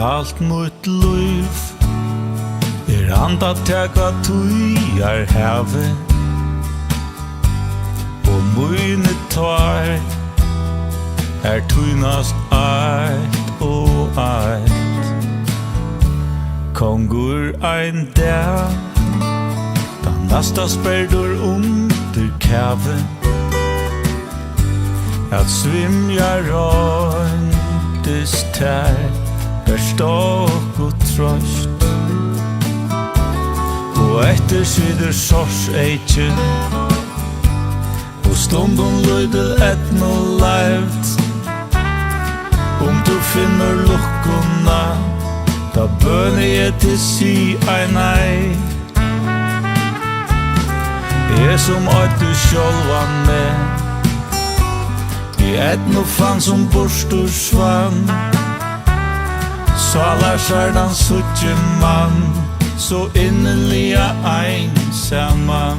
Allt mitt liv andataka tujar have og mine tvar tynast eit og eit Kongur ein dag da nasta sperdur under kave at svimja røyndist her stokk og trøst og etter sider sors eitje og stundum løydel etno leivt du finner lukkuna da bønner jeg til si ei nei som du sjálvan med I etno fann som borstur svann Salar særdan suttje mann så innerliga einsaman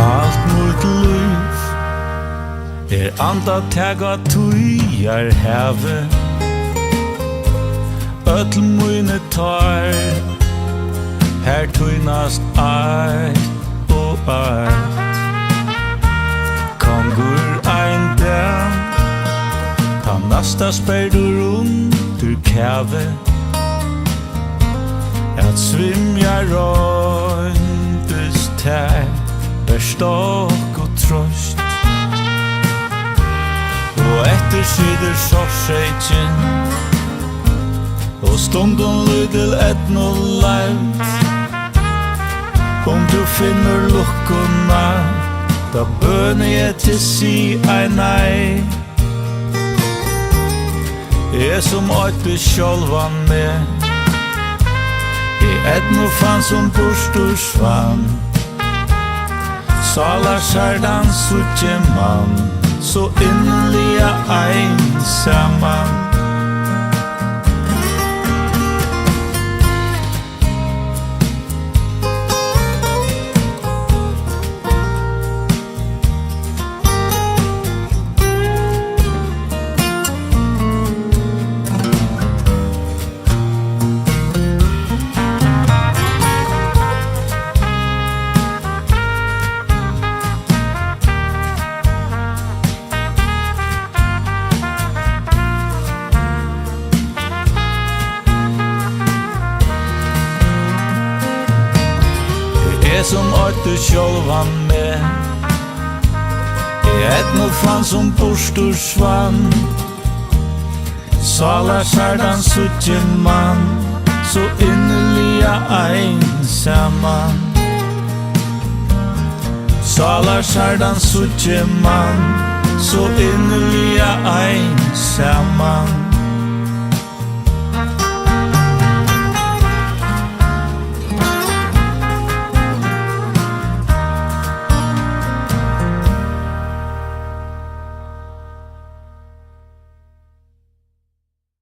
Allt mitt liv andataka tujar have Öll mine tar her tynast eit og eit Kongur ein dag ta nasta sperdur under kave at svimja røyndist her stokk og trøst og etter sider sorseitjen og stundum lydel etno leivt du finner lukkuna da bønner jeg til si ei nei som du sjálvan med etno fann som borstur svann Salar særdan suttje mann så innerliga einsaman som du sjálvan med etno fann som borstur svann Salar særdan suttje mann så innerliga einsaman Salar særdan suttje mann så innerliga einsaman